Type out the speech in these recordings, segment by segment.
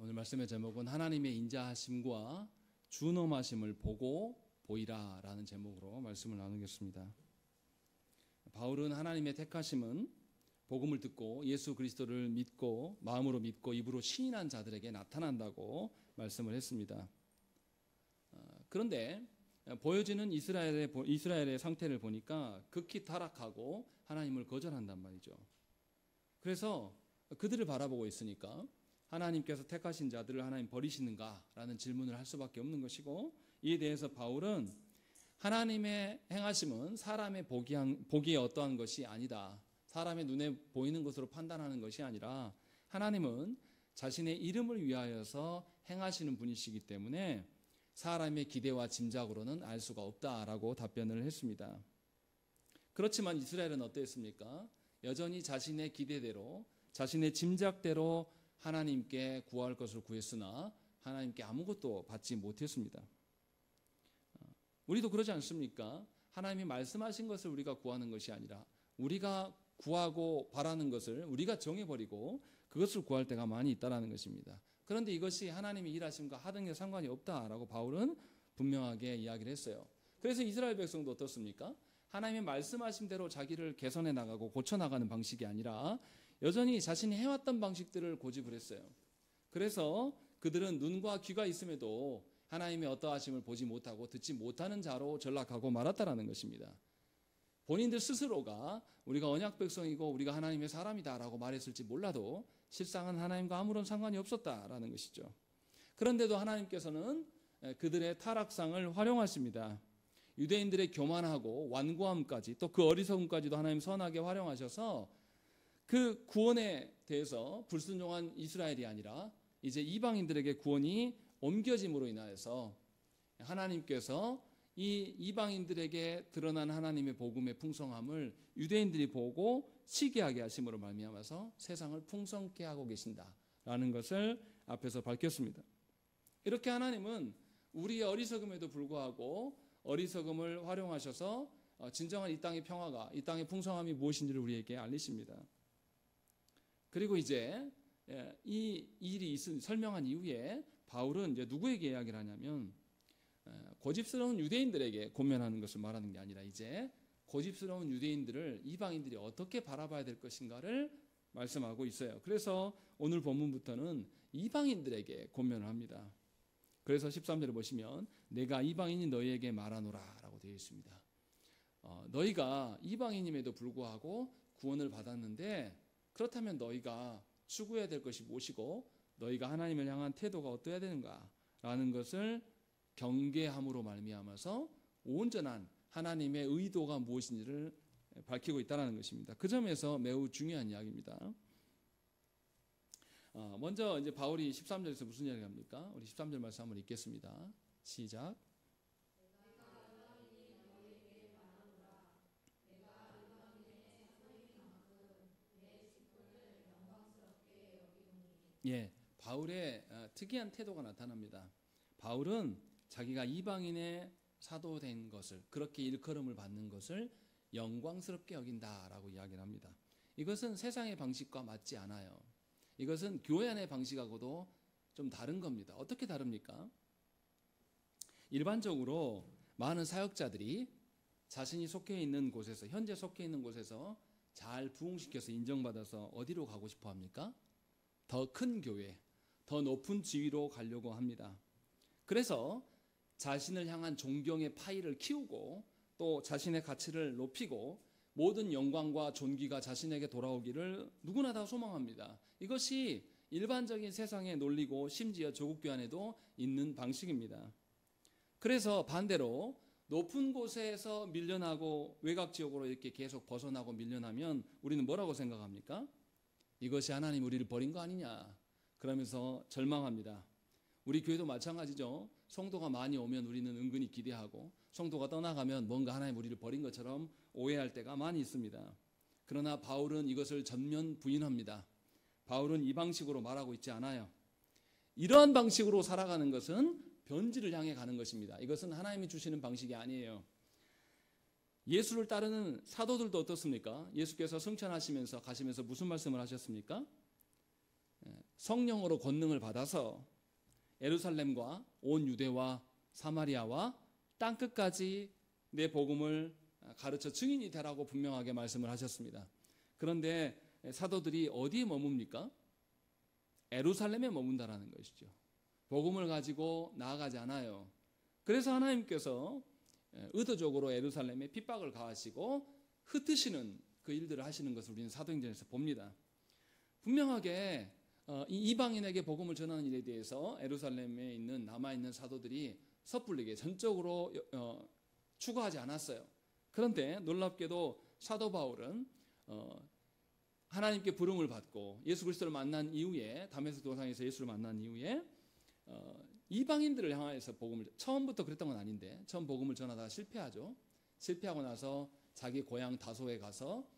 오늘 말씀의 제목은 하나님의 인자하심과 준엄하심을 보고 보이라 라는 제목으로 말씀을 나누겠습니다. 바울은 하나님의 택하심은 복음을 듣고 예수 그리스도를 믿고 마음으로 믿고 입으로 시인한 자들에게 나타난다고 말씀을 했습니다. 그런데 보여지는 이스라엘의 상태를 보니까 극히 타락하고 하나님을 거절한단 말이죠. 그래서 그들을 바라보고 있으니까 하나님께서 택하신 자들을 하나님 버리시는가? 라는 질문을 할 수밖에 없는 것이고, 이에 대해서 바울은 하나님의 행하심은 사람의 보기에 어떠한 것이 아니다. 사람의 눈에 보이는 것으로 판단하는 것이 아니라 하나님은 자신의 이름을 위하여서 행하시는 분이시기 때문에 사람의 기대와 짐작으로는 알 수가 없다라고 답변을 했습니다. 그렇지만 이스라엘은 어땠습니까? 여전히 자신의 기대대로 자신의 짐작대로 하나님께 구할 것을 구했으나 하나님께 아무것도 받지 못했습니다. 우리도 그러지 않습니까? 하나님이 말씀하신 것을 우리가 구하는 것이 아니라 우리가 구하고 바라는 것을 우리가 정해버리고 그것을 구할 때가 많이 있다는 것입니다. 그런데 이것이 하나님의 일하심과 하등에 상관이 없다라고 바울은 분명하게 이야기를 했어요. 그래서 이스라엘 백성도 어떻습니까? 하나님의 말씀하신 대로 자기를 개선해 나가고 고쳐나가는 방식이 아니라 여전히 자신이 해왔던 방식들을 고집을 했어요. 그래서 그들은 눈과 귀가 있음에도 하나님의 어떠하심을 보지 못하고 듣지 못하는 자로 전락하고 말았다라는 것입니다. 본인들 스스로가 우리가 언약 백성이고 우리가 하나님의 사람이다라고 말했을지 몰라도 실상은 하나님과 아무런 상관이 없었다라는 것이죠. 그런데도 하나님께서는 그들의 타락상을 활용하십니다. 유대인들의 교만하고 완고함까지 또 그 어리석음까지도 하나님 선하게 활용하셔서 그 구원에 대해서 불순종한 이스라엘이 아니라 이제 이방인들에게 구원이 옮겨짐으로 인하여서 하나님께서 이 이방인들에게 드러난 하나님의 복음의 풍성함을 유대인들이 보고 시기하게 하심으로 말미암아서 세상을 풍성케 하고 계신다라는 것을 앞에서 밝혔습니다. 이렇게 하나님은 우리의 어리석음에도 불구하고 어리석음을 활용하셔서 진정한 이 땅의 평화가, 이 땅의 풍성함이 무엇인지를 우리에게 알리십니다. 그리고 이제 이 일이 설명한 이후에 바울은 이제 누구에게 이야기를 하냐면 고집스러운 유대인들에게 권면하는 것을 말하는 게 아니라 이제 고집스러운 유대인들을 이방인들이 어떻게 바라봐야 될 것인가를 말씀하고 있어요. 그래서 오늘 본문부터는 이방인들에게 권면을 합니다. 그래서 13절에 보시면 내가 이방인이 너희에게 말하노라 라고 되어 있습니다. 너희가 이방인임에도 불구하고 구원을 받았는데 그렇다면 너희가 추구해야 될 것이 무엇이고 너희가 하나님을 향한 태도가 어떠해야 되는가 라는 것을 경계함으로 말미암아서 온전한 하나님의 의도가 무엇인지를 밝히고 있다는 것입니다. 그 점에서 매우 중요한 이야기입니다. 먼저 이제 바울이 13절에서 무슨 이야기를 합니까? 우리 13절 말씀 한번 읽겠습니다. 시작. 예, 바울의 특이한 태도가 나타납니다. 바울은 자기가 이방인의 사도된 것을, 그렇게 일컬음을 받는 것을 영광스럽게 여긴다라고 이야기를 합니다. 이것은 세상의 방식과 맞지 않아요. 이것은 교회 안의 방식하고도 좀 다른 겁니다. 어떻게 다릅니까? 일반적으로 많은 사역자들이 자신이 속해 있는 곳에서, 현재 속해 있는 곳에서 잘 부흥시켜서 인정받아서 어디로 가고 싶어 합니까? 더 큰 교회, 더 높은 지위로 가려고 합니다. 그래서 자신을 향한 존경의 파이를 키우고 또 자신의 가치를 높이고 모든 영광과 존귀가 자신에게 돌아오기를 누구나 다 소망합니다. 이것이 일반적인 세상의 논리고 심지어 조국교 안에도 있는 방식입니다. 그래서 반대로 높은 곳에서 밀려나고 외곽 지역으로 이렇게 계속 벗어나고 밀려나면 우리는 뭐라고 생각합니까? 이것이 하나님 우리를 버린 거 아니냐 그러면서 절망합니다. 우리 교회도 마찬가지죠. 성도가 많이 오면 우리는 은근히 기대하고 성도가 떠나가면 뭔가 하나님 우리를 버린 것처럼 오해할 때가 많이 있습니다. 그러나 바울은 이것을 전면 부인합니다. 바울은 이 방식으로 말하고 있지 않아요. 이러한 방식으로 살아가는 것은 변질을 향해 가는 것입니다. 이것은 하나님이 주시는 방식이 아니에요. 예수를 따르는 사도들도 어떻습니까? 예수께서 승천하시면서 가시면서 무슨 말씀을 하셨습니까? 성령으로 권능을 받아서 예루살렘과 온 유대와 사마리아와 땅끝까지 내 복음을 가르쳐 증인이 되라고 분명하게 말씀을 하셨습니다. 그런데 사도들이 어디에 머뭅니까? 예루살렘에 머문다라는 것이죠. 복음을 가지고 나아가지 않아요. 그래서 하나님께서 의도적으로 예루살렘에 핍박을 가하시고 흩으시는 그 일들을 하시는 것을 우리는 사도행전에서 봅니다. 분명하게 이 이방인에게 복음을 전하는 일에 대해서 예루살렘에 있는 남아있는 사도들이 섣불리게 전적으로 추구하지 않았어요. 그런데 놀랍게도 사도 바울은 하나님께 부름을 받고 예수 그리스도를 만난 이후에 다메섹 도상에서 예수를 만난 이후에 이방인들을 향해서 복음을 처음부터 그랬던 건 아닌데 처음 복음을 전하다가 실패하죠. 실패하고 나서 자기 고향 다소에 가서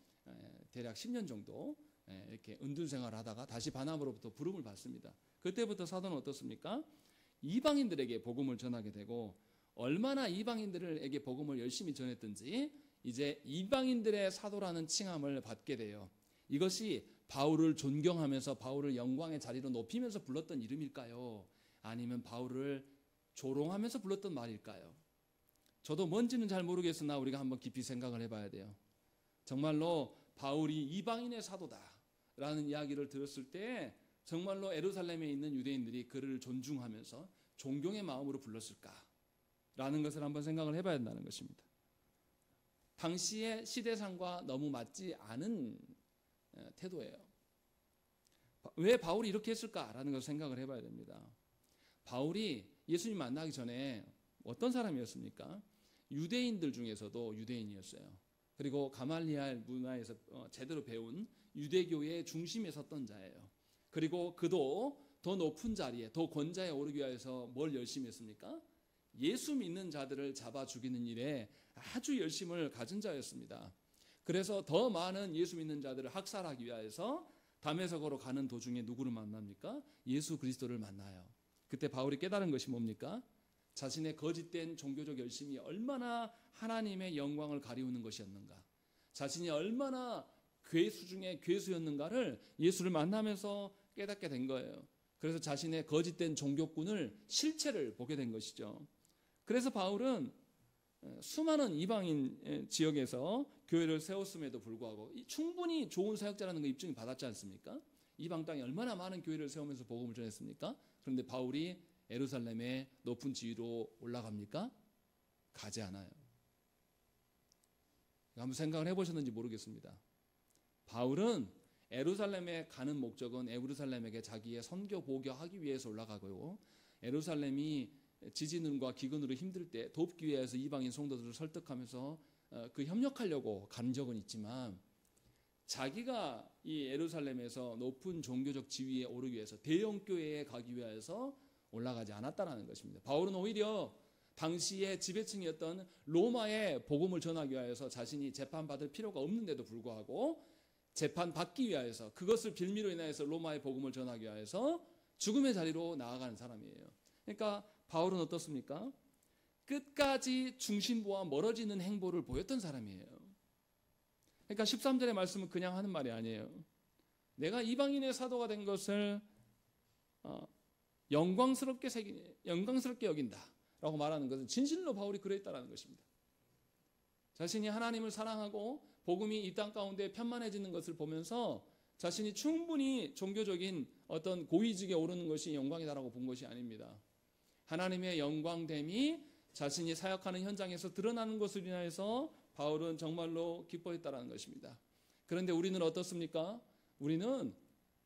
대략 10년 정도 이렇게 은둔 생활을 하다가 다시 바나바로부터 부름을 받습니다. 그때부터 사도는 어떻습니까? 이방인들에게 복음을 전하게 되고 얼마나 이방인들에게 복음을 열심히 전했든지 이제 이방인들의 사도라는 칭함을 받게 돼요. 이것이 바울을 존경하면서 바울을 영광의 자리로 높이면서 불렀던 이름일까요? 아니면 바울을 조롱하면서 불렀던 말일까요? 저도 뭔지는 잘 모르겠으나 우리가 한번 깊이 생각을 해봐야 돼요. 정말로 바울이 이방인의 사도다라는 이야기를 들었을 때 정말로 예루살렘에 있는 유대인들이 그를 존중하면서 존경의 마음으로 불렀을까라는 것을 한번 생각을 해봐야 한다는 것입니다. 당시의 시대상과 너무 맞지 않은 태도예요. 왜 바울이 이렇게 했을까라는 것을 생각을 해봐야 됩니다. 바울이 예수님 만나기 전에 어떤 사람이었습니까? 유대인들 중에서도 유대인이었어요. 그리고 가말리알 문화에서 제대로 배운 유대교의 중심에 섰던 자예요. 그리고 그도 더 높은 자리에 더 권자에 오르기 위해서 뭘 열심히 했습니까? 예수 믿는 자들을 잡아 죽이는 일에 아주 열심을 가진 자였습니다. 그래서 더 많은 예수 믿는 자들을 학살하기 위해서 다메섹으로 가는 도중에 누구를 만납니까? 예수 그리스도를 만나요. 그때 바울이 깨달은 것이 뭡니까? 자신의 거짓된 종교적 열심이 얼마나 하나님의 영광을 가리우는 것이었는가, 자신이 얼마나 괴수 중에 괴수였는가를 예수를 만나면서 깨닫게 된 거예요. 그래서 자신의 거짓된 종교꾼을 실체를 보게 된 것이죠. 그래서 바울은 수많은 이방인 지역에서 교회를 세웠음에도 불구하고 충분히 좋은 사역자라는 거 입증이 받았지 않습니까? 이방 땅에 얼마나 많은 교회를 세우면서 복음을 전했습니까? 그런데 바울이 예루살렘의 높은 지위로 올라갑니까? 가지 않아요. 한번 생각을 해보셨는지 모르겠습니다. 바울은 예루살렘에 가는 목적은 예루살렘에게 자기의 선교 보고하기 위해서 올라가고요. 예루살렘이 지진과 기근으로 힘들 때 돕기 위해서 이방인 성도들을 설득하면서 그 협력하려고 간 적은 있지만 자기가 이 예루살렘에서 높은 종교적 지위에 오르기 위해서 대형 교회에 가기 위해서 올라가지 않았다는 것입니다. 바울은 오히려 당시의 지배층이었던 로마에 복음을 전하기 위해서 자신이 재판받을 필요가 없는데도 불구하고 재판받기 위해서 그것을 빌미로 인해서 로마의 복음을 전하기 위해서 죽음의 자리로 나아가는 사람이에요. 그러니까 바울은 어떻습니까? 끝까지 중심부와 멀어지는 행보를 보였던 사람이에요. 그러니까 13절의 말씀은 그냥 하는 말이 아니에요. 내가 이방인의 사도가 된 것을 영광스럽게 여긴다라고 말하는 것은 진실로 바울이 그랬다라는 것입니다. 자신이 하나님을 사랑하고 복음이 이 땅 가운데 편만해지는 것을 보면서 자신이 충분히 종교적인 어떤 고위직에 오르는 것이 영광이다라고 본 것이 아닙니다. 하나님의 영광됨이 자신이 사역하는 현장에서 드러나는 것을 인하여서 바울은 정말로 기뻐했다라는 것입니다. 그런데 우리는 어떻습니까? 우리는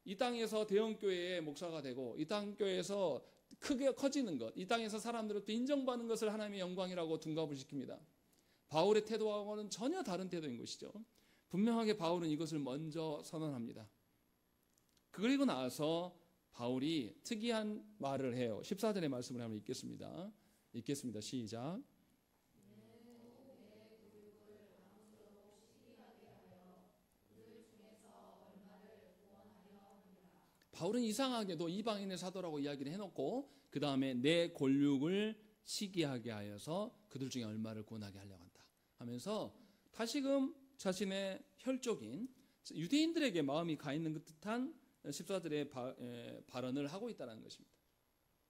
이 땅에서 대형교회의 목사가 되고 이 땅교회에서 크게 커지는 것, 이 땅에서 사람들로부터 인정받는 것을 하나님의 영광이라고 둔갑을 시킵니다. 바울의 태도와는 전혀 다른 태도인 것이죠. 분명하게 바울은 이것을 먼저 선언합니다. 그리고 나서 바울이 특이한 말을 해요. 14절의 말씀을 한번 읽겠습니다. 시작. 바울은 이상하게도 이방인의 사도라고 이야기를 해놓고 그 다음에 내 골육을 시기하게 하여서 그들 중에 얼마를 구원하게 하려고 한다 하면서 다시금 자신의 혈족인 유대인들에게 마음이 가 있는 듯한 14절에 발언을 하고 있다는 것입니다.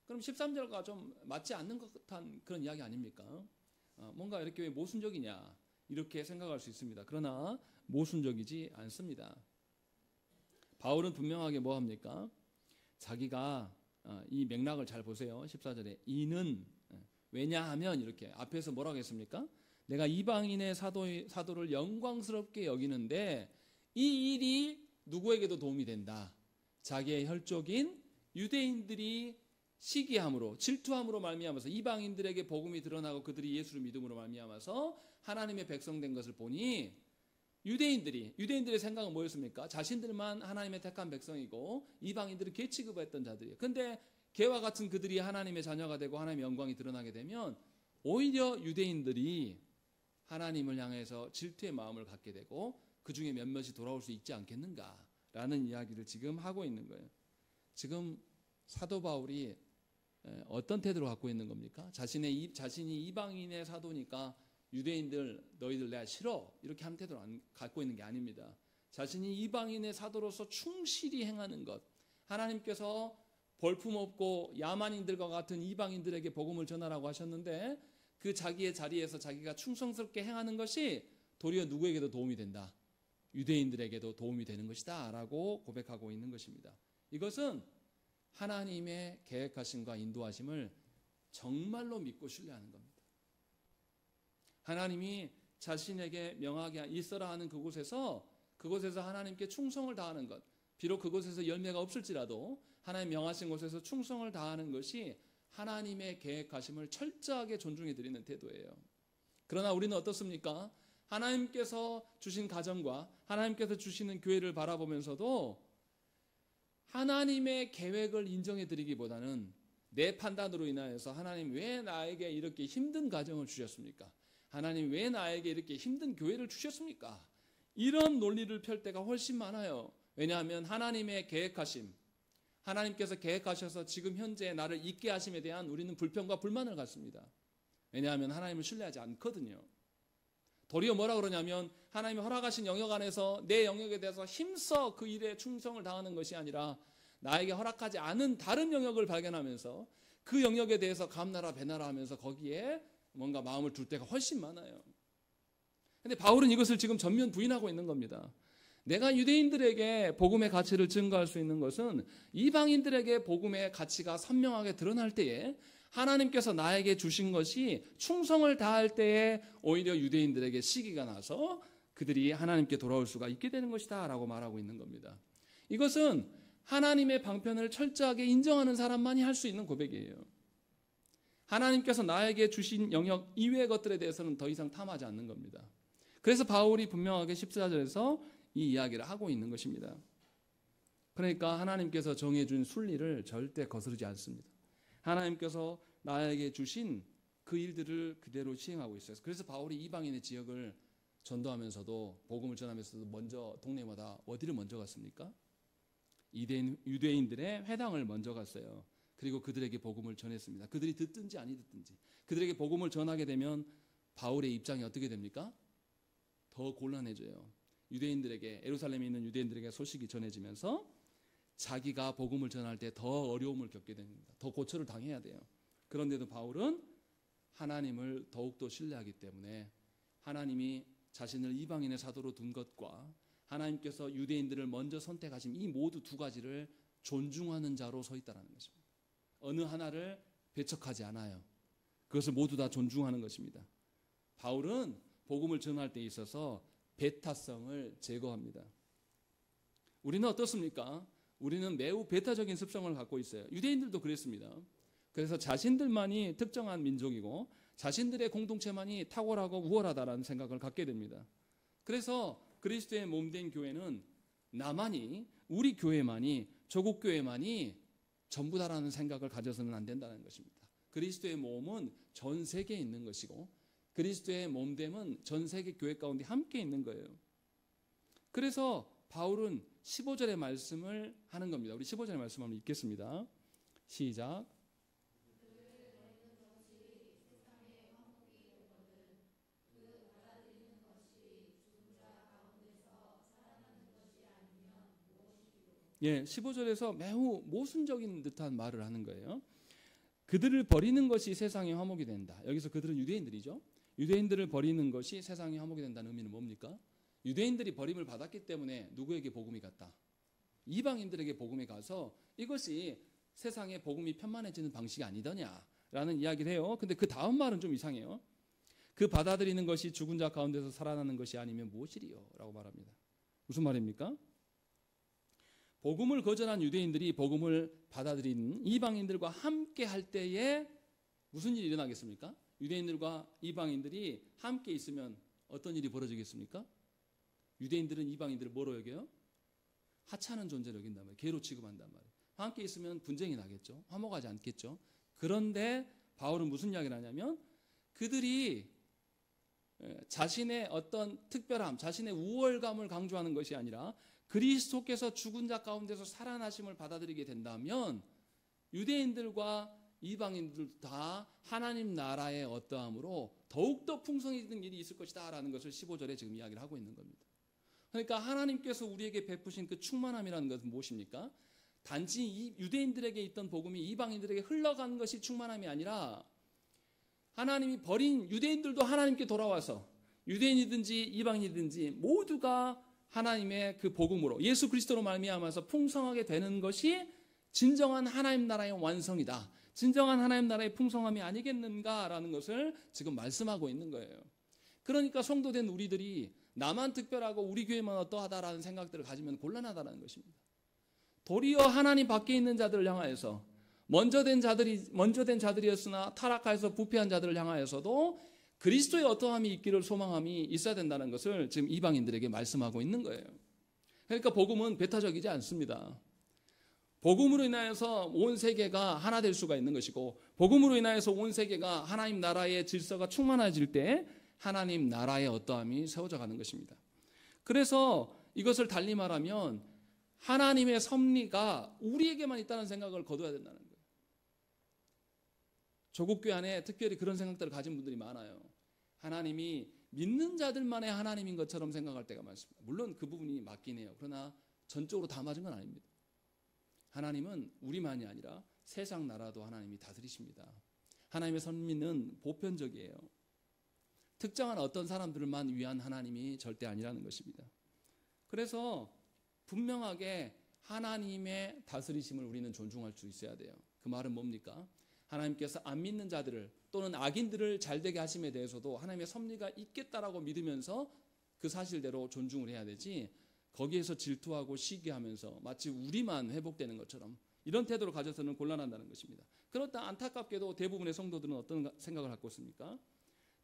그럼 13절과 좀 맞지 않는 것 같은 그런 이야기 아닙니까? 뭔가 이렇게 왜 모순적이냐 이렇게 생각할 수 있습니다. 그러나 모순적이지 않습니다. 바울은 분명하게 뭐 합니까? 자기가 이 맥락을 잘 보세요. 14절에 이는 왜냐하면 이렇게 앞에서 뭐라고 했습니까? 내가 이방인의 사도를 영광스럽게 여기는데 이 일이 누구에게도 도움이 된다. 자기의 혈족인 유대인들이 시기함으로 질투함으로 말미암아서 이방인들에게 복음이 드러나고 그들이 예수를 믿음으로 말미암아서 하나님의 백성 된 것을 보니 유대인들의 생각은 뭐였습니까? 자신들만 하나님의 택한 백성이고 이방인들은 개 취급했던 자들이에요. 근데 개와 같은 그들이 하나님의 자녀가 되고 하나님의 영광이 드러나게 되면 오히려 유대인들이 하나님을 향해서 질투의 마음을 갖게 되고 그 중에 몇몇이 돌아올 수 있지 않겠는가라는 이야기를 지금 하고 있는 거예요. 지금 사도 바울이 어떤 태도를 갖고 있는 겁니까? 자신이 이방인의 사도니까 유대인들 너희들 내가 싫어 이렇게 하는 태도를 갖고 있는 게 아닙니다. 자신이 이방인의 사도로서 충실히 행하는 것, 하나님께서 볼품없고 야만인들과 같은 이방인들에게 복음을 전하라고 하셨는데 그 자기의 자리에서 자기가 충성스럽게 행하는 것이 도리어 누구에게도 도움이 된다. 유대인들에게도 도움이 되는 것이다 라고 고백하고 있는 것입니다. 이것은 하나님의 계획하심과 인도하심을 정말로 믿고 신뢰하는 겁니다. 하나님이 자신에게 명하게 있어라 하는 그곳에서 하나님께 충성을 다하는 것, 비록 그곳에서 열매가 없을지라도 하나님 명하신 곳에서 충성을 다하는 것이 하나님의 계획하심을 철저하게 존중해 드리는 태도예요. 그러나 우리는 어떻습니까? 하나님께서 주신 가정과 하나님께서 주시는 교회를 바라보면서도 하나님의 계획을 인정해 드리기보다는 내 판단으로 인하여서 하나님 왜 나에게 이렇게 힘든 가정을 주셨습니까? 하나님 왜 나에게 이렇게 힘든 교회를 주셨습니까? 이런 논리를 펼 때가 훨씬 많아요. 왜냐하면 하나님의 계획하심, 하나님께서 계획하셔서 지금 현재 나를 있게 하심에 대한 우리는 불평과 불만을 갖습니다. 왜냐하면 하나님을 신뢰하지 않거든요. 도리어 뭐라 그러냐면 하나님이 허락하신 영역 안에서 내 영역에 대해서 힘써 그 일에 충성을 다하는 것이 아니라 나에게 허락하지 않은 다른 영역을 발견하면서 그 영역에 대해서 감나라 배나라 하면서 거기에 뭔가 마음을 둘 때가 훨씬 많아요. 근데 바울은 이것을 지금 전면 부인하고 있는 겁니다. 내가 유대인들에게 복음의 가치를 증거할 수 있는 것은 이방인들에게 복음의 가치가 선명하게 드러날 때에 하나님께서 나에게 주신 것이 충성을 다할 때에 오히려 유대인들에게 시기가 나서 그들이 하나님께 돌아올 수가 있게 되는 것이다 라고 말하고 있는 겁니다. 이것은 하나님의 방편을 철저하게 인정하는 사람만이 할 수 있는 고백이에요. 하나님께서 나에게 주신 영역 이외의 것들에 대해서는 더 이상 탐하지 않는 겁니다. 그래서 바울이 분명하게 14절에서 이 이야기를 하고 있는 것입니다. 그러니까 하나님께서 정해준 순리를 절대 거스르지 않습니다. 하나님께서 나에게 주신 그 일들을 그대로 시행하고 있어요. 그래서 바울이 이방인의 지역을 전도하면서도 복음을 전하면서도 먼저 동네마다 어디를 먼저 갔습니까? 유대인들의 회당을 먼저 갔어요. 그리고 그들에게 복음을 전했습니다. 그들이 듣든지 아니 듣든지 그들에게 복음을 전하게 되면 바울의 입장이 어떻게 됩니까? 더 곤란해져요. 예루살렘에 있는 유대인들에게 소식이 전해지면서 자기가 복음을 전할 때 더 어려움을 겪게 됩니다. 더 고초를 당해야 돼요. 그런데도 바울은 하나님을 더욱더 신뢰하기 때문에 하나님이 자신을 이방인의 사도로 둔 것과 하나님께서 유대인들을 먼저 선택하신 이 모두 두 가지를 존중하는 자로 서 있다는 것입니다. 어느 하나를 배척하지 않아요. 그것을 모두 다 존중하는 것입니다. 바울은 복음을 전할 때 있어서 배타성을 제거합니다. 우리는 어떻습니까? 우리는 매우 배타적인 습성을 갖고 있어요. 유대인들도 그랬습니다. 그래서 자신들만이 특정한 민족이고 자신들의 공동체만이 탁월하고 우월하다라는 생각을 갖게 됩니다. 그래서 그리스도의 몸된 교회는 나만이, 우리 교회만이, 조국 교회만이 전부다라는 생각을 가져서는 안 된다는 것입니다. 그리스도의 몸은 전 세계에 있는 것이고 그리스도의 몸됨은 전 세계 교회 가운데 함께 있는 거예요. 그래서 바울은 15절의 말씀을 하는 겁니다. 우리 15절의 말씀 한번 읽겠습니다. 시작. 15절에서 매우 모순적인 듯한 말을 하는 거예요. 그들을 버리는 것이 세상의 화목이 된다. 여기서 그들은 유대인들이죠. 유대인들을 버리는 것이 세상의 화목이 된다는 의미는 뭡니까? 유대인들이 버림을 받았기 때문에 누구에게 복음이 갔다? 이방인들에게 복음이 가서 이것이 세상에 복음이 편만해지는 방식이 아니더냐라는 이야기를 해요. 근데 그 다음 말은 좀 이상해요. 그 받아들이는 것이 죽은 자 가운데서 살아나는 것이 아니면 무엇이리요? 라고 말합니다. 무슨 말입니까? 복음을 거절한 유대인들이 복음을 받아들이는 이방인들과 함께 할 때에 무슨 일이 일어나겠습니까? 유대인들과 이방인들이 함께 있으면 어떤 일이 벌어지겠습니까? 유대인들은 이방인들을 뭐로 여겨요? 하찮은 존재로 여긴단 말이에요. 개로 취급한단 말이에요. 함께 있으면 분쟁이 나겠죠. 화목하지 않겠죠. 그런데 바울은 무슨 이야기를 하냐면 그들이 자신의 어떤 특별함, 자신의 우월감을 강조하는 것이 아니라 그리스도께서 죽은 자 가운데서 살아나심을 받아들이게 된다면 유대인들과 이방인들도 다 하나님 나라의 어떠함으로 더욱더 풍성해지는 일이 있을 것이다 라는 것을 15절에 지금 이야기를 하고 있는 겁니다. 그러니까 하나님께서 우리에게 베푸신 그 충만함이라는 것은 무엇입니까? 단지 이 유대인들에게 있던 복음이 이방인들에게 흘러가는 것이 충만함이 아니라 하나님이 버린 유대인들도 하나님께 돌아와서 유대인이든지 이방인이든지 모두가 하나님의 그 복음으로 예수 그리스도로 말미암아서 풍성하게 되는 것이 진정한 하나님 나라의 완성이다. 진정한 하나님 나라의 풍성함이 아니겠는가라는 것을 지금 말씀하고 있는 거예요. 그러니까 성도된 우리들이 나만 특별하고 우리 교회만 어떠하다라는 생각들을 가지면 곤란하다는 것입니다. 도리어 하나님 밖에 있는 자들을 향하여서 먼저 된 자들이었으나 타락하여서 부패한 자들을 향하여서도 그리스도의 어떠함이 있기를 소망함이 있어야 된다는 것을 지금 이방인들에게 말씀하고 있는 거예요. 그러니까 복음은 배타적이지 않습니다. 복음으로 인하여서 온 세계가 하나 될 수가 있는 것이고 복음으로 인하여서 온 세계가 하나님 나라의 질서가 충만해질 때 하나님 나라의 어떠함이 세워져 가는 것입니다. 그래서 이것을 달리 말하면 하나님의 섭리가 우리에게만 있다는 생각을 거둬야 된다는 거예요. 조국교회 안에 특별히 그런 생각들을 가진 분들이 많아요. 하나님이 믿는 자들만의 하나님인 것처럼 생각할 때가 많습니다. 물론 그 부분이 맞긴 해요. 그러나 전적으로 다 맞은 건 아닙니다. 하나님은 우리만이 아니라 세상 나라도 하나님이 다스리십니다. 하나님의 섭리는 보편적이에요. 특정한 어떤 사람들만 위한 하나님이 절대 아니라는 것입니다. 그래서 분명하게 하나님의 다스리심을 우리는 존중할 수 있어야 돼요. 그 말은 뭡니까? 하나님께서 안 믿는 자들을 또는 악인들을 잘되게 하심에 대해서도 하나님의 섭리가 있겠다라고 믿으면서 그 사실대로 존중을 해야 되지 거기에서 질투하고 시기하면서 마치 우리만 회복되는 것처럼 이런 태도를 가져서는 곤란한다는 것입니다. 그렇다 안타깝게도 대부분의 성도들은 어떤 생각을 갖고 있습니까?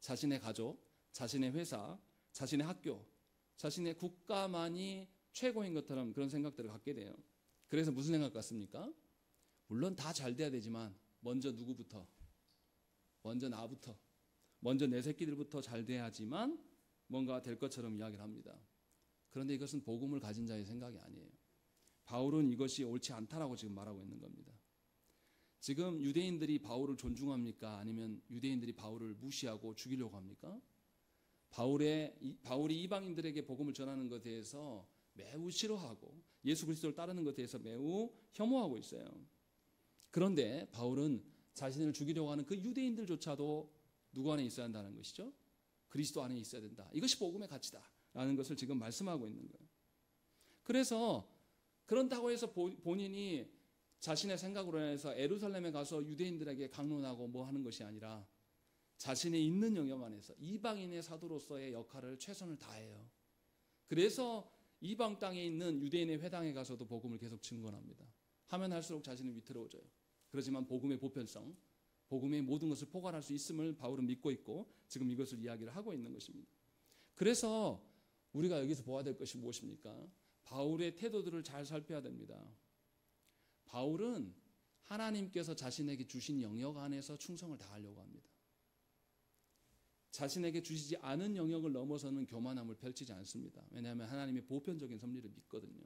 자신의 가족, 자신의 회사, 자신의 학교, 자신의 국가만이 최고인 것처럼 그런 생각들을 갖게 돼요. 그래서 무슨 생각 같습니까? 물론 다 잘 돼야 되지만 먼저 누구부터? 먼저 나부터. 먼저 내 새끼들부터 잘 돼야지만 뭔가 될 것처럼 이야기를 합니다. 그런데 이것은 복음을 가진 자의 생각이 아니에요. 바울은 이것이 옳지 않다라고 지금 말하고 있는 겁니다. 지금 유대인들이 바울을 존중합니까? 아니면 유대인들이 바울을 무시하고 죽이려고 합니까? 바울이 이방인들에게 복음을 전하는 것에 대해서 매우 싫어하고 예수 그리스도를 따르는 것에 대해서 매우 혐오하고 있어요. 그런데 바울은 자신을 죽이려고 하는 그 유대인들조차도 누구 안에 있어야 한다는 것이죠? 그리스도 안에 있어야 된다. 이것이 복음의 가치다라는 것을 지금 말씀하고 있는 거예요. 그래서 그런다고 해서 본인이 자신의 생각으로 인해서 예루살렘에 가서 유대인들에게 강론하고 뭐 하는 것이 아니라 자신의 있는 영역 안에서 이방인의 사도로서의 역할을 최선을 다해요. 그래서 이방 땅에 있는 유대인의 회당에 가서도 복음을 계속 증거합니다. 하면 할수록 자신은 위태로워져요. 그렇지만 복음의 보편성, 복음의 모든 것을 포괄할 수 있음을 바울은 믿고 있고 지금 이것을 이야기를 하고 있는 것입니다. 그래서 우리가 여기서 보아야 될 것이 무엇입니까? 바울의 태도들을 잘 살펴야 됩니다. 바울은 하나님께서 자신에게 주신 영역 안에서 충성을 다하려고 합니다. 자신에게 주시지 않은 영역을 넘어서는 교만함을 펼치지 않습니다. 왜냐하면 하나님의 보편적인 섭리를 믿거든요.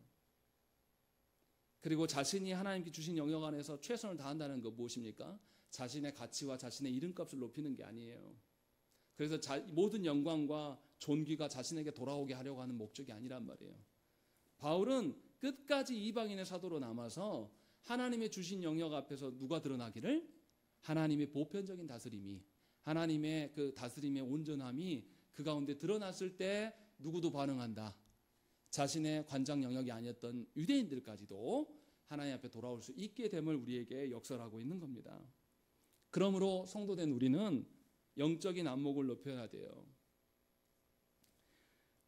그리고 자신이 하나님께 주신 영역 안에서 최선을 다한다는 것 무엇입니까? 자신의 가치와 자신의 이름값을 높이는 게 아니에요. 그래서 모든 영광과 존귀가 자신에게 돌아오게 하려고 하는 목적이 아니란 말이에요. 바울은 끝까지 이방인의 사도로 남아서 하나님의 주신 영역 앞에서 누가 드러나기를? 하나님의 보편적인 다스림이, 하나님의 그 다스림의 온전함이 그 가운데 드러났을 때 누구도 반응한다. 자신의 관장 영역이 아니었던 유대인들까지도 하나님 앞에 돌아올 수 있게 됨을 우리에게 역설하고 있는 겁니다. 그러므로 성도된 우리는 영적인 안목을 높여야 돼요.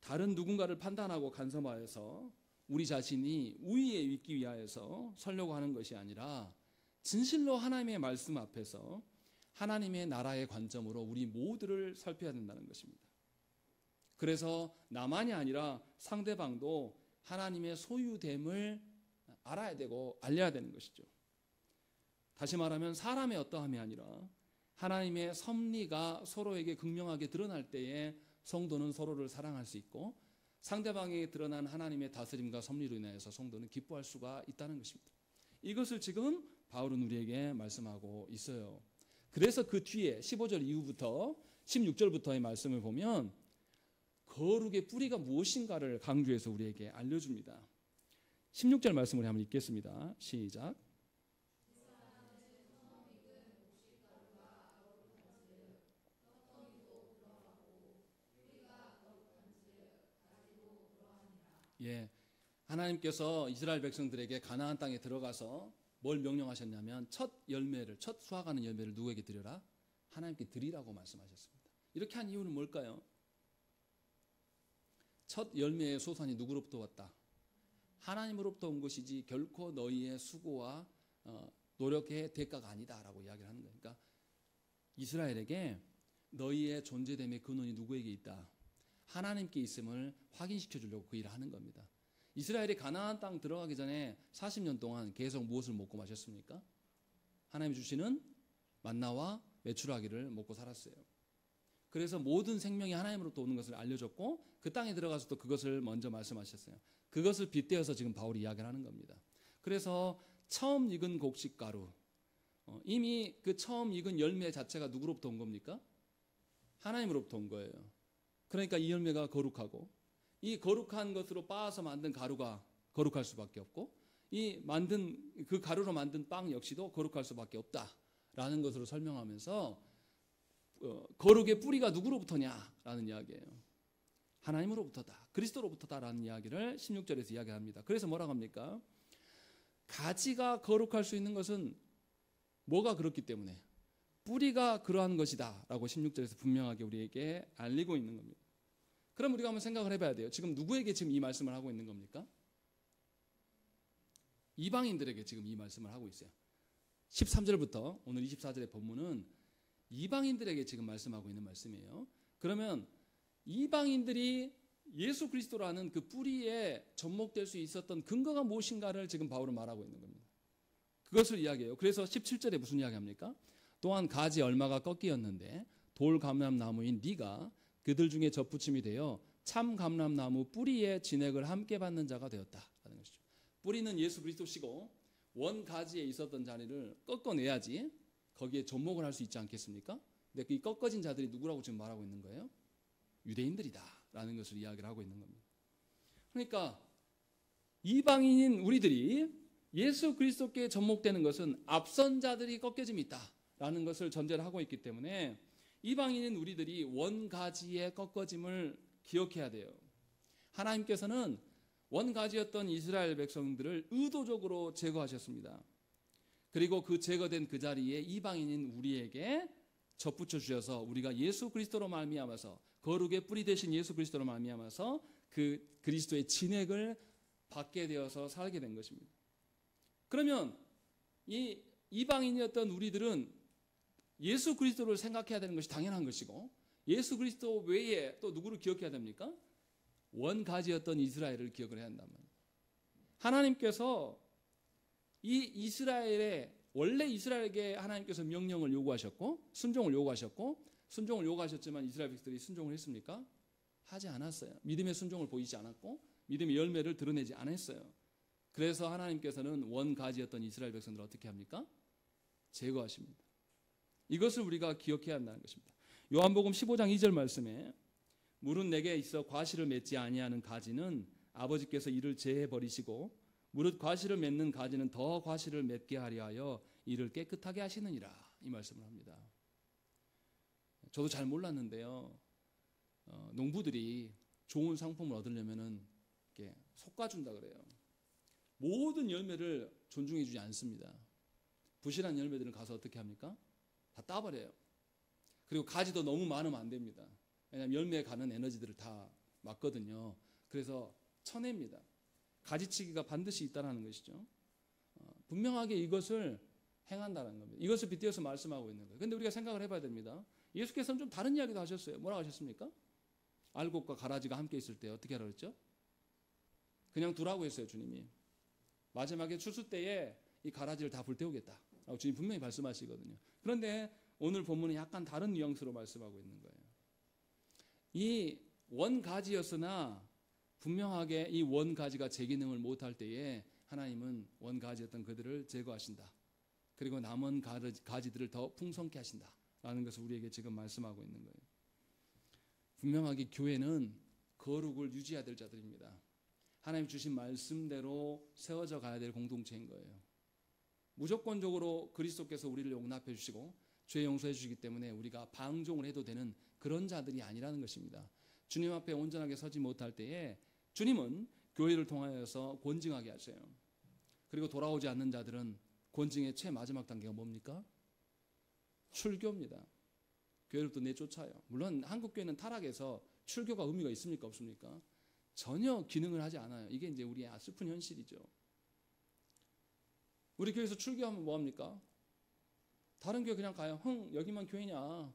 다른 누군가를 판단하고 간섭하여서 우리 자신이 우위에 있기 위하여서 서려고 하는 것이 아니라 진실로 하나님의 말씀 앞에서 하나님의 나라의 관점으로 우리 모두를 살펴야 된다는 것입니다. 그래서 나만이 아니라 상대방도 하나님의 소유됨을 알아야 되고 알려야 되는 것이죠. 다시 말하면 사람의 어떠함이 아니라 하나님의 섭리가 서로에게 극명하게 드러날 때에 성도는 서로를 사랑할 수 있고 상대방에게 드러난 하나님의 다스림과 섭리로 인해서 성도는 기뻐할 수가 있다는 것입니다. 이것을 지금 바울은 우리에게 말씀하고 있어요. 그래서 그 뒤에 15절 이후부터 16절부터의 말씀을 보면 거룩의 뿌리가 무엇인가를 강조해서 우리에게 알려줍니다. 16절 말씀을 한번 읽겠습니다. 시작. 예, 하나님께서 이스라엘 백성들에게 가나안 땅에 들어가서 뭘 명령하셨냐면 첫 수확하는 열매를 누구에게 드려라? 하나님께 드리라고 말씀하셨습니다. 이렇게 한 이유는 뭘까요? 첫 열매의 소산이 누구로부터 왔다? 하나님으로부터 온 것이지 결코 너희의 수고와 노력의 대가가 아니다라고 이야기를 하는 거예요. 그러니까 이스라엘에게 너희의 존재됨의 근원이 누구에게 있다? 하나님께 있음을 확인시켜 주려고 그 일을 하는 겁니다. 이스라엘이 가나안 땅 들어가기 전에 40년 동안 계속 무엇을 먹고 마셨습니까? 하나님 주시는 만나와 메추라기를 먹고 살았어요. 그래서 모든 생명이 하나님으로부터 오는 것을 알려줬고 그 땅에 들어가서 또 그것을 먼저 말씀하셨어요. 그것을 빗대어서 지금 바울이 이야기를 하는 겁니다. 그래서 처음 익은 곡식가루, 이미 그 처음 익은 열매 자체가 누구로부터 온 겁니까? 하나님으로부터 온 거예요. 그러니까 이 열매가 거룩하고 이 거룩한 것으로 빻아서 만든 가루가 거룩할 수밖에 없고 그 가루로 만든 빵 역시도 거룩할 수밖에 없다라는 것으로 설명하면서 거룩의 뿌리가 누구로부터냐라는 이야기예요. 하나님으로부터다. 그리스도로부터다라는 이야기를 16절에서 이야기합니다. 그래서 뭐라고 합니까? 가지가 거룩할 수 있는 것은 뭐가 그렇기 때문에 뿌리가 그러한 것이다 라고 16절에서 분명하게 우리에게 알리고 있는 겁니다. 그럼 우리가 한번 생각을 해봐야 돼요. 지금 누구에게 지금 이 말씀을 하고 있는 겁니까? 이방인들에게 지금 이 말씀을 하고 있어요. 13절부터 오늘 24절의 본문은 이방인들에게 지금 말씀하고 있는 말씀이에요. 그러면 이방인들이 예수 그리스도라는 그 뿌리에 접목될 수 있었던 근거가 무엇인가를 지금 바울은 말하고 있는 겁니다. 그것을 이야기해요. 그래서 17절에 무슨 이야기합니까? 또한 가지 얼마가 꺾이었는데 돌 감람나무인 네가 그들 중에 접붙임이 되어 참 감람나무 뿌리의 진액을 함께 받는 자가 되었다라는 것이죠. 뿌리는 예수 그리스도시고 원 가지에 있었던 자리를 꺾어내야지 거기에 접목을 할 수 있지 않겠습니까? 근데 이 꺾어진 자들이 누구라고 지금 말하고 있는 거예요? 유대인들이다라는 것을 이야기를 하고 있는 겁니다. 그러니까 이방인인 우리들이 예수 그리스도께 접목되는 것은 앞선 자들이 꺾여짐이 있다라는 것을 전제를 하고 있기 때문에 이방인인 우리들이 원가지의 꺾어짐을 기억해야 돼요. 하나님께서는 원가지였던 이스라엘 백성들을 의도적으로 제거하셨습니다. 그리고 그 제거된 그 자리에 이방인인 우리에게 접붙여 주셔서 우리가 예수 그리스도로 말미암아서 거룩의 뿌리 되신 예수 그리스도로 말미암아서 그 그리스도의 진액을 받게 되어서 살게 된 것입니다. 그러면 이 이방인이었던 우리들은 예수 그리스도를 생각해야 되는 것이 당연한 것이고 예수 그리스도 외에 또 누구를 기억해야 됩니까? 원가지였던 이스라엘을 기억을 해야 한단 말이에요. 하나님께서 이 이스라엘의 원래 이스라엘에게 하나님께서 명령을 요구하셨고 순종을 요구하셨지만 이스라엘 백성들이 순종을 했습니까? 하지 않았어요. 믿음의 순종을 보이지 않았고 믿음의 열매를 드러내지 않았어요. 그래서 하나님께서는 원가지였던 이스라엘 백성들을 어떻게 합니까? 제거하십니다. 이것을 우리가 기억해야 한다는 것입니다. 요한복음 15장 2절 말씀에 물은 내게 있어 과실을 맺지 아니하는 가지는 아버지께서 이를 제해 버리시고 무릇 과실을 맺는 가지는 더 과실을 맺게 하려 하여 이를 깨끗하게 하시느니라. 이 말씀을 합니다. 저도 잘 몰랐는데요. 농부들이 좋은 상품을 얻으려면은 이렇게 솎아준다 그래요. 모든 열매를 존중해주지 않습니다. 부실한 열매들을 가서 어떻게 합니까? 다 따버려요. 그리고 가지도 너무 많으면 안 됩니다. 왜냐하면 열매에 가는 에너지들을 다 막거든요. 그래서 쳐냅니다. 가지치기가 반드시 있다는 것이죠. 분명하게 이것을 행한다는 겁니다. 이것을 빗대어서 말씀하고 있는 거예요. 그런데 우리가 생각을 해봐야 됩니다. 예수께서는 좀 다른 이야기도 하셨어요. 뭐라고 하셨습니까? 알곡과 가라지가 함께 있을 때 어떻게 하라고 했죠? 그냥 두라고 했어요, 주님이. 마지막에 추수 때에 이 가라지를 다 불태우겠다 라고 주님 분명히 말씀하시거든요. 그런데 오늘 본문은 약간 다른 뉘앙스로 말씀하고 있는 거예요. 이 원가지였으나 분명하게 이 원가지가 제 기능을 못할 때에 하나님은 원가지였던 그들을 제거하신다. 그리고 남은 가지들을 더 풍성케 하신다 라는 것을 우리에게 지금 말씀하고 있는 거예요. 분명하게 교회는 거룩을 유지해야 될 자들입니다. 하나님 주신 말씀대로 세워져 가야 될 공동체인 거예요. 무조건적으로 그리스도께서 우리를 용납해 주시고 죄 용서해 주시기 때문에 우리가 방종을 해도 되는 그런 자들이 아니라는 것입니다. 주님 앞에 온전하게 서지 못할 때에 주님은 교회를 통하여서 권징하게 하셔요. 그리고 돌아오지 않는 자들은 권징의 최마지막 단계가 뭡니까? 출교입니다. 교회로부터 내쫓아요. 물론 한국 교회는 타락해서 출교가 의미가 있습니까? 없습니까? 전혀 기능을 하지 않아요. 이게 이제 우리의 슬픈 현실이죠. 우리 교회에서 출교하면 뭐합니까? 다른 교회 그냥 가요. 여기만 교회냐?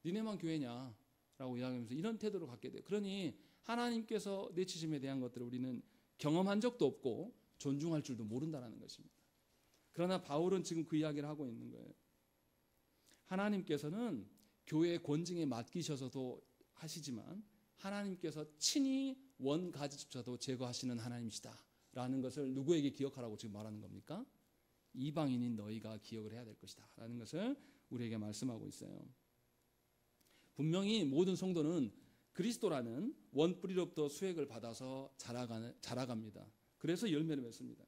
니네만 교회냐? 라고 이야기하면서 이런 태도를 갖게 돼요. 그러니 하나님께서 내치심에 대한 것들을 우리는 경험한 적도 없고 존중할 줄도 모른다는 것입니다. 그러나 바울은 지금 그 이야기를 하고 있는 거예요. 하나님께서는 교회의 권징에 맡기셔서도 하시지만 하나님께서 친히 원가지조차도 제거하시는 하나님이시다 라는 것을 누구에게 기억하라고 지금 말하는 겁니까? 이방인인 너희가 기억을 해야 될 것이다 라는 것을 우리에게 말씀하고 있어요. 분명히 모든 성도는 그리스도라는 원뿌리로부터 수액을 받아서 자라갑니다. 그래서 열매를 맺습니다.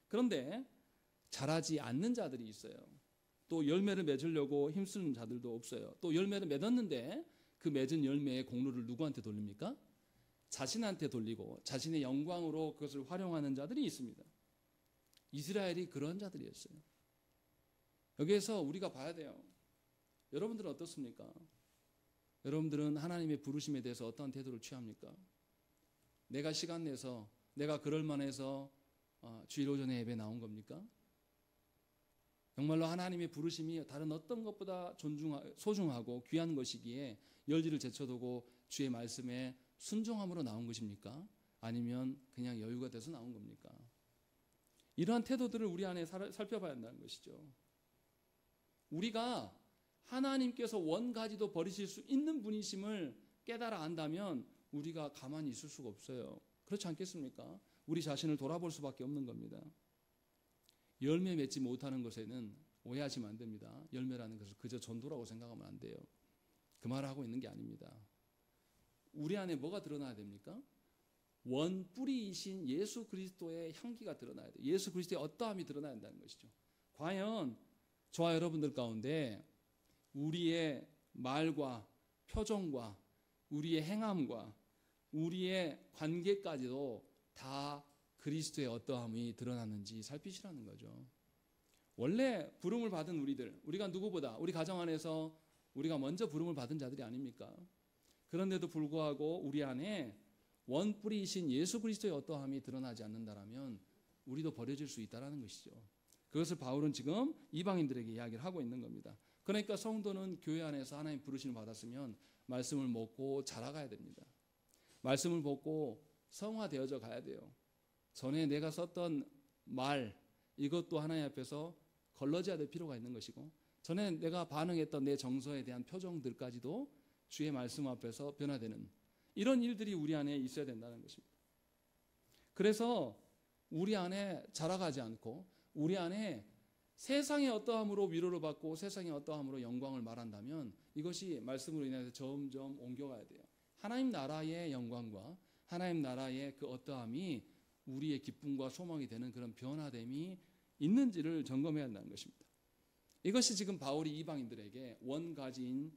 그런데 자라지 않는 자들이 있어요. 또 열매를 맺으려고 힘쓰는 자들도 없어요. 또 열매를 맺었는데 그 맺은 열매의 공로를 누구한테 돌립니까? 자신한테 돌리고 자신의 영광으로 그것을 활용하는 자들이 있습니다. 이스라엘이 그런 자들이었어요. 여기에서 우리가 봐야 돼요. 여러분들은 어떻습니까? 여러분들은 하나님의 부르심에 대해서 어떠한 태도를 취합니까? 내가 시간 내서 내가 그럴 만해서 주일 오전에 예배 나온 겁니까? 정말로 하나님의 부르심이 다른 어떤 것보다 소중하고 귀한 것이기에 열지를 제쳐두고 주의 말씀에 순종함으로 나온 것입니까? 아니면 그냥 여유가 돼서 나온 겁니까? 이러한 태도들을 우리 안에 살펴봐야 한다는 것이죠. 우리가 하나님께서 원가지도 버리실 수 있는 분이심을 깨달아 안다면 우리가 가만히 있을 수가 없어요. 그렇지 않겠습니까? 우리 자신을 돌아볼 수밖에 없는 겁니다. 열매 맺지 못하는 것에는 오해하시면 안 됩니다. 열매라는 것을 그저 전도라고 생각하면 안 돼요. 그 말을 하고 있는 게 아닙니다. 우리 안에 뭐가 드러나야 됩니까? 원뿌리이신 예수 그리스도의 향기가 드러나야 돼요. 예수 그리스도의 어떠함이 드러나야 한다는 것이죠. 과연 저와 여러분들 가운데 우리의 말과 표정과 우리의 행함과 우리의 관계까지도 다 그리스도의 어떠함이 드러나는지 살피시라는 거죠. 원래 부름을 받은 우리가 누구보다 우리 가정 안에서 우리가 먼저 부름을 받은 자들이 아닙니까? 그런데도 불구하고 우리 안에 원뿌리이신 예수 그리스도의 어떠함이 드러나지 않는다라면 우리도 버려질 수 있다는 것이죠. 그것을 바울은 지금 이방인들에게 이야기를 하고 있는 겁니다. 그러니까 성도는 교회 안에서 하나님 부르심을 받았으면 말씀을 먹고 자라가야 됩니다. 말씀을 먹고 성화되어져 가야 돼요. 전에 내가 썼던 말 이것도 하나님 앞에서 걸러져야 될 필요가 있는 것이고 전에 내가 반응했던 내 정서에 대한 표정들까지도 주의 말씀 앞에서 변화되는 이런 일들이 우리 안에 있어야 된다는 것입니다. 그래서 우리 안에 자라가지 않고 우리 안에 세상의 어떠함으로 위로를 받고 세상의 어떠함으로 영광을 말한다면 이것이 말씀으로 인해서 점점 옮겨가야 돼요. 하나님 나라의 영광과 하나님 나라의 그 어떠함이 우리의 기쁨과 소망이 되는 그런 변화됨이 있는지를 점검해야 한다는 것입니다. 이것이 지금 바울이 이방인들에게 원가지인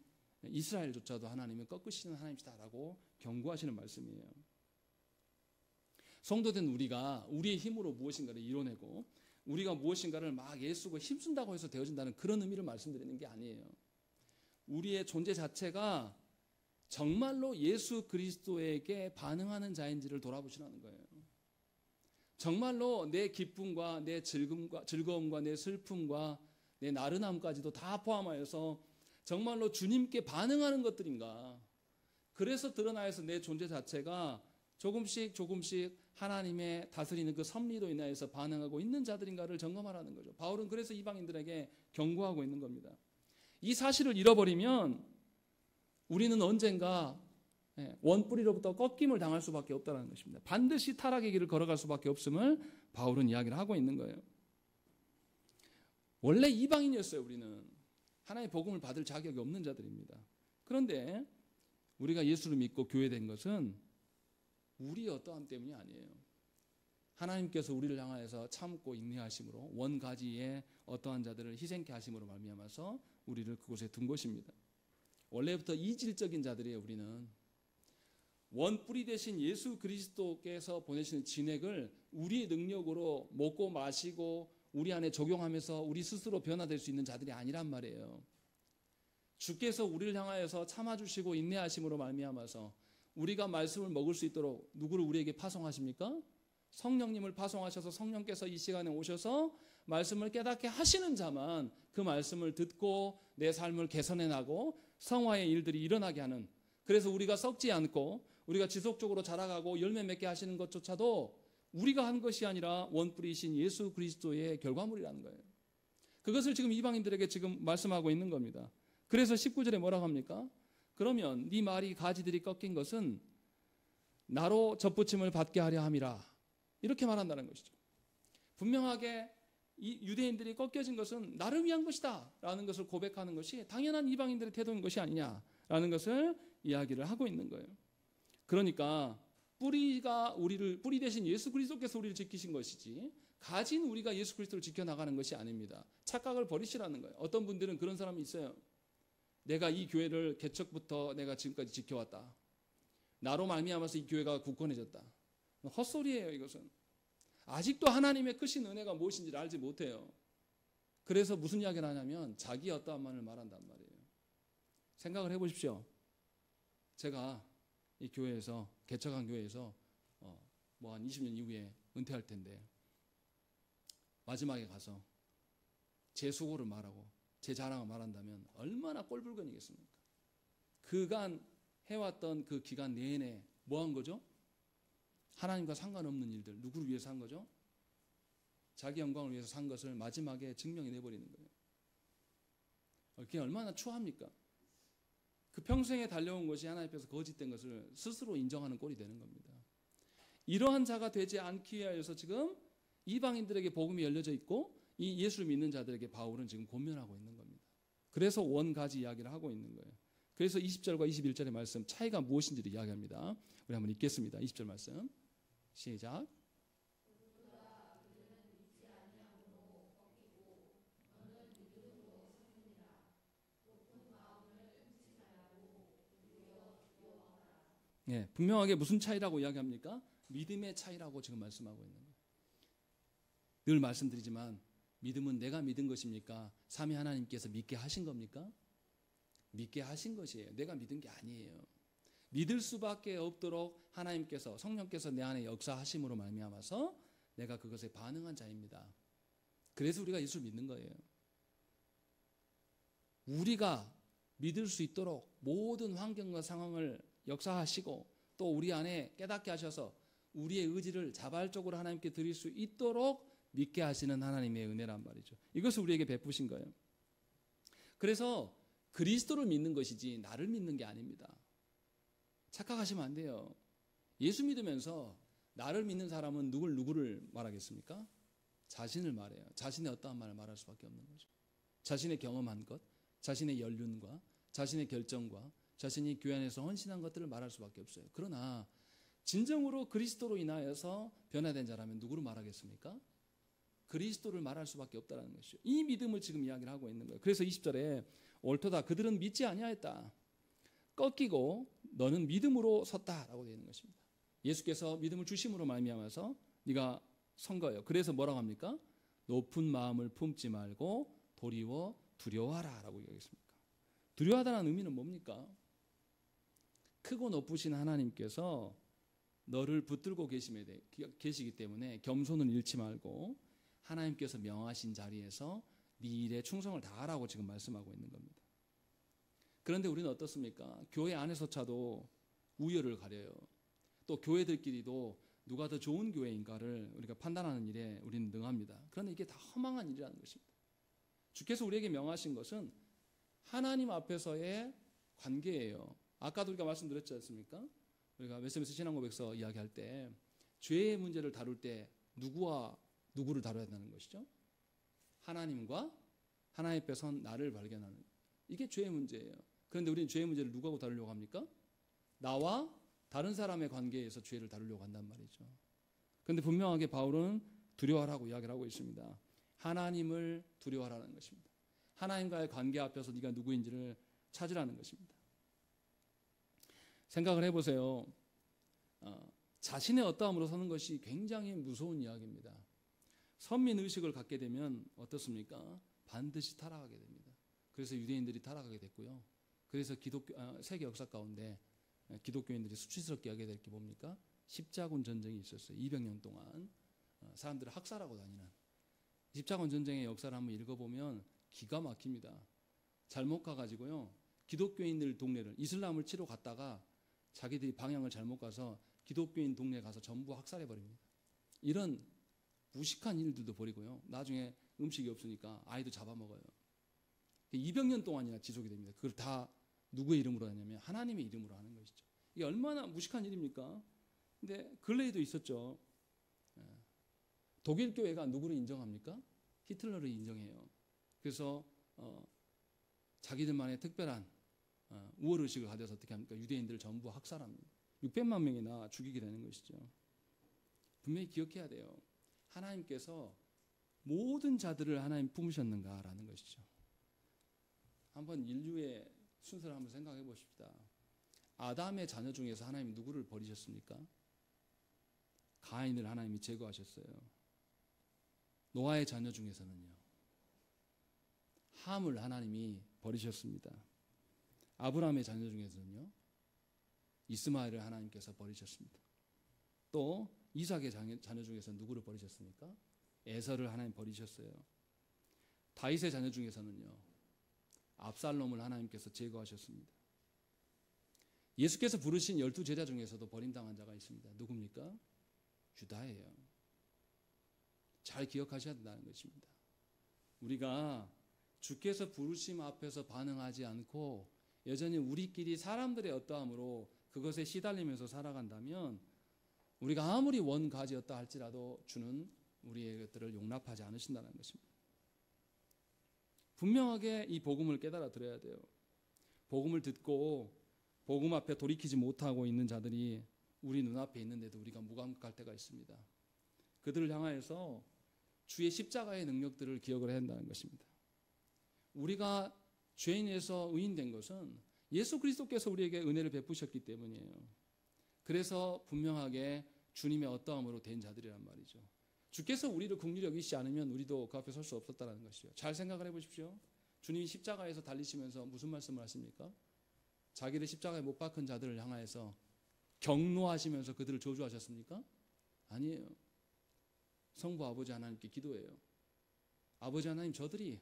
이스라엘조차도 하나님은 꺾으시는 하나님이시다라고 경고하시는 말씀이에요. 성도된 우리가 우리의 힘으로 무엇인가를 이뤄내고 우리가 무엇인가를 막 애쓰고 힘쓴다고 해서 되어진다는 그런 의미를 말씀드리는 게 아니에요. 우리의 존재 자체가 정말로 예수 그리스도에게 반응하는 자인지를 돌아보시라는 거예요. 정말로 내 기쁨과 내 즐거움과 내 슬픔과 내 나른함까지도 다 포함하여서 정말로 주님께 반응하는 것들인가. 그래서 드러나서 내 존재 자체가 조금씩 하나님의 다스리는 그 섭리로 인하여서 반응하고 있는 자들인가를 점검하라는 거죠. 바울은 그래서 이방인들에게 경고하고 있는 겁니다. 이 사실을 잃어버리면 우리는 언젠가 원뿌리로부터 꺾임을 당할 수밖에 없다는 것입니다. 반드시 타락의 길을 걸어갈 수밖에 없음을 바울은 이야기를 하고 있는 거예요. 원래 이방인이었어요. 우리는 하나님의 복음을 받을 자격이 없는 자들입니다. 그런데 우리가 예수를 믿고 교회된 것은 우리의 어떠함 때문이 아니에요. 하나님께서 우리를 향하여서 참고 인내하심으로 원가지의 어떠한 자들을 희생케 하심으로 말미암아서 우리를 그곳에 둔 것입니다. 원래부터 이질적인 자들이에요. 우리는 원뿌리 대신 예수 그리스도께서 보내시는 진액을 우리의 능력으로 먹고 마시고 우리 안에 적용하면서 우리 스스로 변화될 수 있는 자들이 아니란 말이에요. 주께서 우리를 향하여서 참아주시고 인내하심으로 말미암아서 우리가 말씀을 먹을 수 있도록 누구를 우리에게 파송하십니까? 성령님을 파송하셔서 성령께서 이 시간에 오셔서 말씀을 깨닫게 하시는 자만 그 말씀을 듣고 내 삶을 개선해 나고 성화의 일들이 일어나게 하는, 그래서 우리가 썩지 않고 우리가 지속적으로 자라가고 열매 맺게 하시는 것조차도 우리가 한 것이 아니라 원뿌리이신 예수 그리스도의 결과물이라는 거예요. 그것을 지금 이방인들에게 지금 말씀하고 있는 겁니다. 그래서 19절에 뭐라고 합니까? 그러면 네 말이 가지들이 꺾인 것은 나로 접붙임을 받게 하려 함이라, 이렇게 말한다는 것이죠. 분명하게 이 유대인들이 꺾여진 것은 나를 위한 것이다 라는 것을 고백하는 것이 당연한 이방인들의 태도인 것이 아니냐라는 것을 이야기를 하고 있는 거예요. 그러니까 뿌리 대신 예수 그리스도께서 우리를 지키신 것이지 가진 우리가 예수 그리스도를 지켜나가는 것이 아닙니다. 착각을 버리시라는 거예요. 어떤 분들은 그런 사람이 있어요. 내가 이 교회를 개척부터 내가 지금까지 지켜왔다. 나로 말미암아서 이 교회가 굳건해졌다. 헛소리예요. 이것은 아직도 하나님의 크신 은혜가 무엇인지를 알지 못해요. 그래서 무슨 이야기를 하냐면 자기 어떠한만을 말한단 말이에요. 생각을 해보십시오. 제가 이 교회에서 개척한 교회에서 뭐 한 20년 이후에 은퇴할 텐데 마지막에 가서 제 수고를 말하고 제 자랑을 말한다면 얼마나 꼴불견이겠습니까? 그간 해왔던 그 기간 내내 뭐 한 거죠? 하나님과 상관없는 일들, 누구를 위해서 한 거죠? 자기 영광을 위해서 산 것을 마지막에 증명해 내버리는 거예요. 그게 얼마나 추합니까? 그 평생에 달려온 것이 하나님 앞에서 거짓된 것을 스스로 인정하는 꼴이 되는 겁니다. 이러한 자가 되지 않기 위하여서 지금 이방인들에게 복음이 열려져 있고 이 예수를 믿는 자들에게 바울은 지금 권면하고 있는 겁니다. 그래서 원가지 이야기를 하고 있는 거예요. 그래서 20절과 21절의 말씀 차이가 무엇인지를 이야기합니다. 우리 한번 읽겠습니다. 20절 말씀 시작. 네, 분명하게 무슨 차이라고 이야기합니까? 믿음의 차이라고 지금 말씀하고 있는 거예요. 늘 말씀드리지만 믿음은 내가 믿은 것입니까? 삼위 하나님께서 믿게 하신 겁니까? 믿게 하신 것이에요. 내가 믿은 게 아니에요. 믿을 수밖에 없도록 하나님께서 성령께서 내 안에 역사하심으로 말미암아서 내가 그것에 반응한 자입니다. 그래서 우리가 예수를 믿는 거예요. 우리가 믿을 수 있도록 모든 환경과 상황을 역사하시고 또 우리 안에 깨닫게 하셔서 우리의 의지를 자발적으로 하나님께 드릴 수 있도록 믿게 하시는 하나님의 은혜란 말이죠. 이것을 우리에게 베푸신 거예요. 그래서 그리스도를 믿는 것이지 나를 믿는 게 아닙니다. 착각하시면 안 돼요. 예수 믿으면서 나를 믿는 사람은 누구를 말하겠습니까? 자신을 말해요. 자신의 어떠한 말을 말할 수밖에 없는 거죠. 자신의 경험한 것, 자신의 연륜과 자신의 결정과 자신이 교회 안에서 헌신한 것들을 말할 수밖에 없어요. 그러나 진정으로 그리스도로 인하여서 변화된 자라면 누구를 말하겠습니까? 그리스도를 말할 수밖에 없다는 것이죠. 이 믿음을 지금 이야기를 하고 있는 거예요. 그래서 20절에 옳도다 그들은 믿지 아니하였다. 꺾이고 너는 믿음으로 섰다라고 되어 있는 것입니다. 예수께서 믿음을 주심으로 말미암아서 네가 선 거예요. 그래서 뭐라고 합니까? 높은 마음을 품지 말고 도리어 두려워하라 라고 얘기했습니다. 두려워하다는 의미는 뭡니까? 크고 높으신 하나님께서 너를 붙들고 계시기 때문에 겸손을 잃지 말고 하나님께서 명하신 자리에서 네 일에 충성을 다하라고 지금 말씀하고 있는 겁니다. 그런데 우리는 어떻습니까? 교회 안에서차도 우열을 가려요. 또 교회들끼리도 누가 더 좋은 교회인가를 우리가 판단하는 일에 우리는 능합니다. 그런데 이게 다 허망한 일이라는 것입니다. 주께서 우리에게 명하신 것은 하나님 앞에서의 관계예요. 아까도 우리가 말씀드렸지 않습니까? 우리가 웨스트민스터 신앙고백서 이야기할 때 죄의 문제를 다룰 때 누구와 누구를 다뤄야 되는 것이죠? 하나님과 하나님 앞에서 나를 발견하는, 이게 죄의 문제예요. 그런데 우리는 죄의 문제를 누구하고 다루려고 합니까? 나와 다른 사람의 관계에서 죄를 다루려고 한단 말이죠. 그런데 분명하게 바울은 두려워하라고 이야기를 하고 있습니다. 하나님을 두려워하라는 것입니다. 하나님과의 관계 앞에서 네가 누구인지를 찾으라는 것입니다. 생각을 해보세요. 자신의 어떠함으로 서는 것이 굉장히 무서운 이야기입니다. 선민의식을 갖게 되면 어떻습니까? 반드시 타락하게 됩니다. 그래서 유대인들이 타락하게 됐고요. 그래서 세계 역사 가운데 기독교인들이 수치스럽게 하게 될 게 뭡니까? 십자군 전쟁이 있었어요. 200년 동안 사람들을 학살하고 다니는 십자군 전쟁의 역사를 한번 읽어보면 기가 막힙니다. 잘못 가가지고요, 기독교인들 동네를 이슬람을 치러 갔다가 자기들이 방향을 잘못 가서 기독교인 동네에 가서 전부 학살해버립니다. 이런 무식한 일들도 벌이고요, 나중에 음식이 없으니까 아이도 잡아먹어요. 200년 동안이나 지속이 됩니다. 그걸 다 누구의 이름으로 하냐면 하나님의 이름으로 하는 것이죠. 이게 얼마나 무식한 일입니까? 근데 근래에도 있었죠. 독일 교회가 누구를 인정합니까? 히틀러를 인정해요. 그래서 자기들만의 특별한 우월의식을 가져서 어떻게 합니까? 유대인들을 전부 학살합니다. 600만 명이나 죽이게 되는 것이죠. 분명히 기억해야 돼요. 하나님께서 모든 자들을 하나님 품으셨는가라는 것이죠. 한번 인류의 순서를 한번 생각해 보십시다. 아담의 자녀 중에서 하나님이 누구를 버리셨습니까? 가인을 하나님이 제거하셨어요. 노아의 자녀 중에서는요, 함을 하나님이 버리셨습니다. 아브라함의 자녀 중에서는요, 이스마엘을 하나님께서 버리셨습니다. 또 이삭의 자녀 중에서 누구를 버리셨습니까? 에서를 하나님 버리셨어요. 다윗의 자녀 중에서는요, 압살롬을 하나님께서 제거하셨습니다. 예수께서 부르신 12제자 중에서도 버림당한 자가 있습니다. 누굽니까? 유다예요. 잘 기억하셔야 된다는 것입니다. 우리가 주께서 부르심 앞에서 반응하지 않고 여전히 우리끼리 사람들의 어떠함으로 그것에 시달리면서 살아간다면 우리가 아무리 원가지였다 할지라도 주는 우리의 것들을 용납하지 않으신다는 것입니다. 분명하게 이 복음을 깨달아 들어야 돼요. 복음을 듣고 복음 앞에 돌이키지 못하고 있는 자들이 우리 눈앞에 있는데도 우리가 무감각할 때가 있습니다. 그들을 향하여서 주의 십자가의 능력들을 기억을 해야 한다는 것입니다. 우리가 죄인에서 의인된 것은 예수 그리스도께서 우리에게 은혜를 베푸셨기 때문이에요. 그래서 분명하게 주님의 어떠함으로 된 자들이란 말이죠. 주께서 우리를 긍휼히 여기시지 않으면 우리도 그 앞에 설 수 없었다는 것이죠. 잘 생각을 해보십시오. 주님이 십자가에서 달리시면서 무슨 말씀을 하십니까? 자기를 십자가에 못 박은 자들을 향하여서 경노하시면서 그들을 저주하셨습니까? 아니에요. 성부 아버지 하나님께 기도해요. 아버지 하나님, 저들이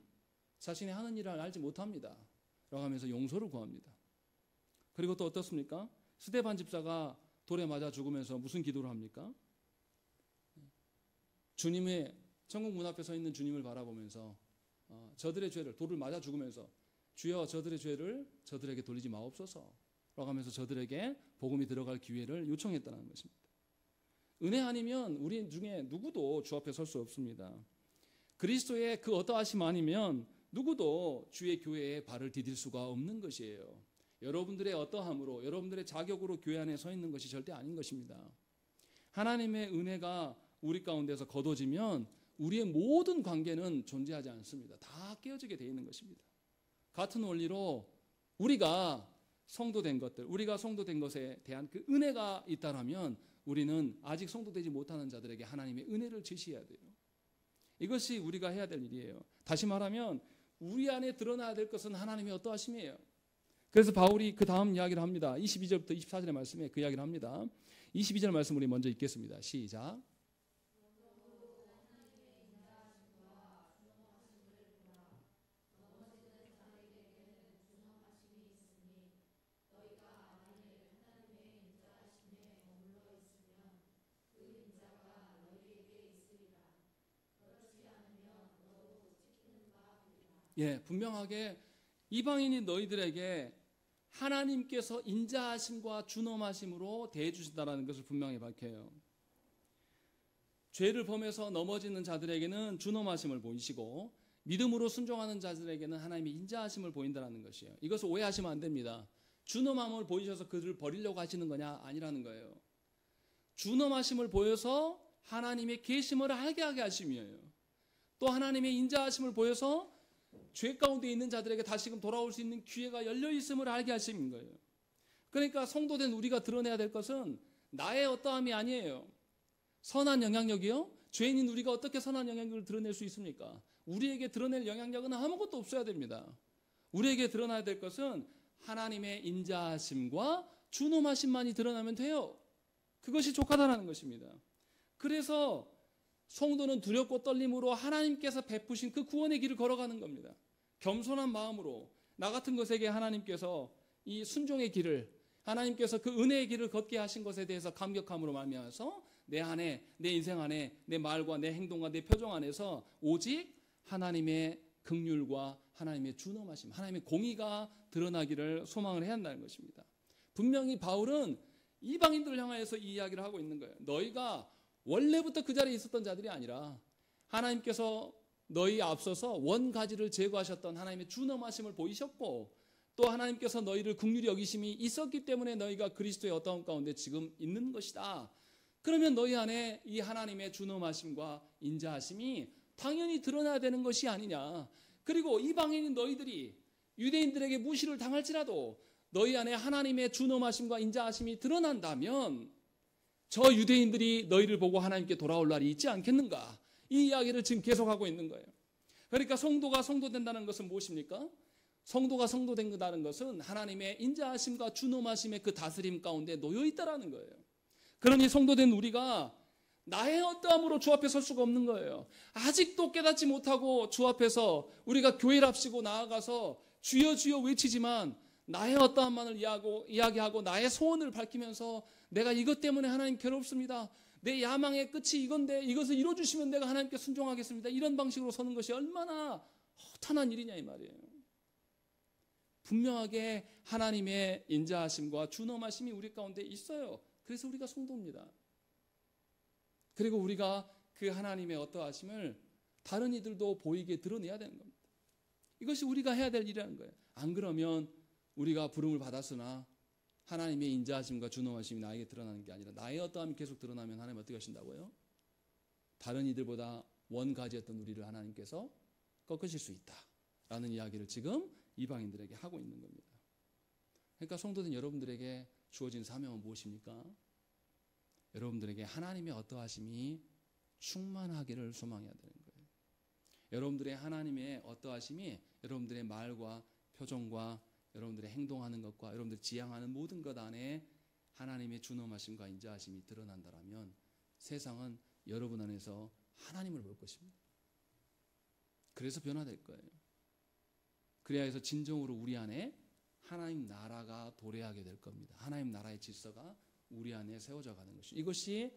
자신이 하는 일을 알지 못합니다 라고 하면서 용서를 구합니다. 그리고 또 어떻습니까? 스데반 집사가 돌에 맞아 죽으면서 무슨 기도를 합니까? 주님의 천국 문 앞에 서 있는 주님을 바라보면서 저들의 죄를, 돌을 맞아 죽으면서 주여 저들의 죄를 저들에게 돌리지 마옵소서 라고 하면서 저들에게 복음이 들어갈 기회를 요청했다는 것입니다. 은혜 아니면 우리 중에 누구도 주 앞에 설 수 없습니다. 그리스도의 그 어떠하심 아니면 누구도 주의 교회에 발을 디딜 수가 없는 것이에요. 여러분들의 어떠함으로, 여러분들의 자격으로 교회 안에 서 있는 것이 절대 아닌 것입니다. 하나님의 은혜가 우리 가운데서 거둬지면 우리의 모든 관계는 존재하지 않습니다. 다 깨어지게 되어 있는 것입니다. 같은 원리로 우리가 성도된 것들, 우리가 성도된 것에 대한 그 은혜가 있다라면 우리는 아직 성도되지 못하는 자들에게 하나님의 은혜를 제시해야 돼요. 이것이 우리가 해야 될 일이에요. 다시 말하면 우리 안에 드러나야 될 것은 하나님의 어떠하심이에요. 그래서 바울이 그 다음 이야기를 합니다. 22절부터 24절의 말씀에 그 이야기를 합니다. 22절 말씀 우리 먼저 읽겠습니다. 시작. 예, 분명하게 이방인이 너희들에게 하나님께서 인자하심과 준엄하심으로 대해 주신다라는 것을 분명히 밝혀요. 죄를 범해서 넘어지는 자들에게는 준엄하심을 보이시고 믿음으로 순종하는 자들에게는 하나님의 인자하심을 보인다는 것이에요. 이것을 오해하시면 안 됩니다. 준엄함을 보이셔서 그들을 버리려고 하시는 거냐? 아니라는 거예요. 준엄하심을 보여서 하나님의 계심을 알게 하게 하심이에요. 또 하나님의 인자하심을 보여서 죄 가운데 있는 자들에게 다시금 돌아올 수 있는 기회가 열려 있음을 알게 하시는 거예요. 그러니까 성도된 우리가 드러내야 될 것은 나의 어떠함이 아니에요. 선한 영향력이요? 죄인인 우리가 어떻게 선한 영향력을 드러낼 수 있습니까? 우리에게 드러낼 영향력은 아무것도 없어야 됩니다. 우리에게 드러나야 될 것은 하나님의 인자하심과 준엄하심만이 드러나면 돼요. 그것이 족하다라는 것입니다. 그래서 성도는 두렵고 떨림으로 하나님께서 베푸신 그 구원의 길을 걸어가는 겁니다. 겸손한 마음으로 나 같은 것에게 하나님께서 이 순종의 길을, 하나님께서 그 은혜의 길을 걷게 하신 것에 대해서 감격함으로 말미암아서 내 안에, 내 인생 안에, 내 말과 내 행동과 내 표정 안에서 오직 하나님의 긍휼과 하나님의 준엄하심, 하나님의 공의가 드러나기를 소망을 해야 한다는 것입니다. 분명히 바울은 이방인들을 향하여서 이 이야기를 하고 있는 거예요. 너희가 원래부터 그 자리에 있었던 자들이 아니라 하나님께서 너희 앞서서 원가지를 제거하셨던 하나님의 준엄하심을 보이셨고 또 하나님께서 너희를 긍휼히 여기심이 있었기 때문에 너희가 그리스도의 어떠함 가운데 지금 있는 것이다. 그러면 너희 안에 이 하나님의 준엄하심과 인자하심이 당연히 드러나야 되는 것이 아니냐. 그리고 이방인인 너희들이 유대인들에게 무시를 당할지라도 너희 안에 하나님의 준엄하심과 인자하심이 드러난다면 저 유대인들이 너희를 보고 하나님께 돌아올 날이 있지 않겠는가? 이 이야기를 지금 계속하고 있는 거예요. 그러니까 성도가 성도된다는 것은 무엇입니까? 성도가 성도된다는 것은 하나님의 인자하심과 준엄하심의 그 다스림 가운데 놓여 있다라는 거예요. 그러니 성도된 우리가 나의 어떠함으로 주 앞에 설 수가 없는 거예요. 아직도 깨닫지 못하고 주 앞에서 우리가 교회를 합시고 나아가서 주여 주여 외치지만 나의 어떠함만을 이야기하고 나의 소원을 밝히면서 내가 이것 때문에 하나님 괴롭습니다. 내 야망의 끝이 이건데 이것을 이루어주시면 내가 하나님께 순종하겠습니다. 이런 방식으로 서는 것이 얼마나 허탄한 일이냐 이 말이에요. 분명하게 하나님의 인자하심과 준엄하심이 우리 가운데 있어요. 그래서 우리가 성도입니다. 그리고 우리가 그 하나님의 어떠하심을 다른 이들도 보이게 드러내야 되는 겁니다. 이것이 우리가 해야 될 일이라는 거예요. 안 그러면 우리가 부름을 받았으나 하나님의 인자하심과 준엄하심이 나에게 드러나는 게 아니라 나의 어떠함이 계속 드러나면 하나님 어떻게 하신다고요? 다른 이들보다 원가지였던 우리를 하나님께서 꺾으실 수 있다라는 이야기를 지금 이방인들에게 하고 있는 겁니다. 그러니까 성도된 여러분들에게 주어진 사명은 무엇입니까? 여러분들에게 하나님의 어떠하심이 충만하기를 소망해야 되는 거예요. 여러분들의 하나님의 어떠하심이 여러분들의 말과 표정과 여러분들의 행동하는 것과 여러분들이 지향하는 모든 것 안에 하나님의 준엄하심과 인자하심이 드러난다면 세상은 여러분 안에서 하나님을 볼 것입니다. 그래서 변화될 거예요. 그래야 해서 진정으로 우리 안에 하나님 나라가 도래하게 될 겁니다. 하나님 나라의 질서가 우리 안에 세워져 가는 것이죠. 이것이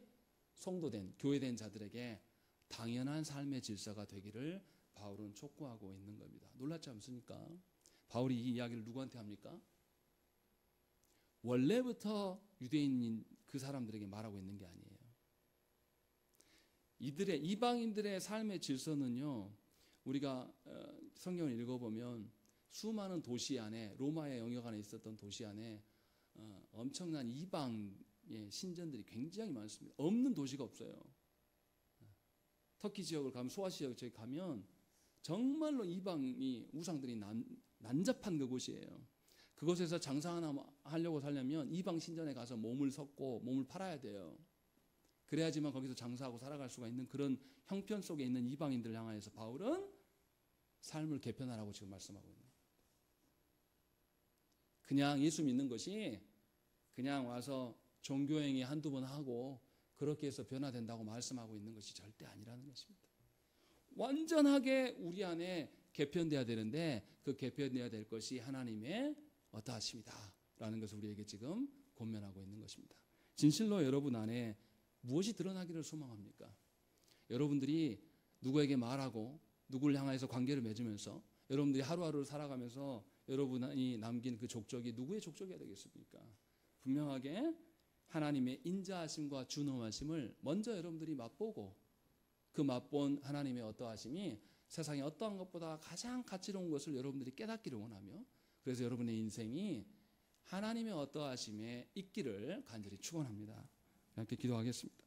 성도된, 교회된 자들에게 당연한 삶의 질서가 되기를 바울은 촉구하고 있는 겁니다. 놀랍지 않습니까? 바울이 이 이야기를 누구한테 합니까? 원래부터 유대인인 그 사람들에게 말하고 있는 게 아니에요. 이방인들의 삶의 질서는요, 우리가 성경을 읽어보면 수많은 도시 안에, 로마의 영역 안에 있었던 도시 안에 엄청난 이방의 신전들이 굉장히 많습니다. 없는 도시가 없어요. 터키 지역을 가면, 소아시 지역에 가면 정말로 이방이 우상들이 난잡한 그곳이에요. 그곳에서 장사 하나 하려고 살려면 이방 신전에 가서 몸을 섞고 몸을 팔아야 돼요. 그래야지만 거기서 장사하고 살아갈 수가 있는 그런 형편 속에 있는 이방인들을 향하여서 바울은 삶을 개편하라고 지금 말씀하고 있는 거예요. 그냥 예수 믿는 것이 그냥 와서 종교행위 한두 번 하고 그렇게 해서 변화된다고 말씀하고 있는 것이 절대 아니라는 것입니다. 완전하게 우리 안에 개편돼야 되는데 그 개편돼야 될 것이 하나님의 어떠하심이다 라는 것을 우리에게 지금 권면하고 있는 것입니다. 진실로 여러분 안에 무엇이 드러나기를 소망합니까? 여러분들이 누구에게 말하고 누구를 향해서 관계를 맺으면서 여러분들이 하루하루를 살아가면서 여러분이 남긴 그 족적이 누구의 족적이어야 되겠습니까? 분명하게 하나님의 인자하심과 준엄하심을 먼저 여러분들이 맛보고 그 맛본 하나님의 어떠하심이 세상의 어떠한 것보다 가장 가치로운 것을 여러분들이 깨닫기를 원하며, 그래서 여러분의 인생이 하나님의 어떠하심에 있기를 간절히 축원합니다. 이렇게 기도하겠습니다.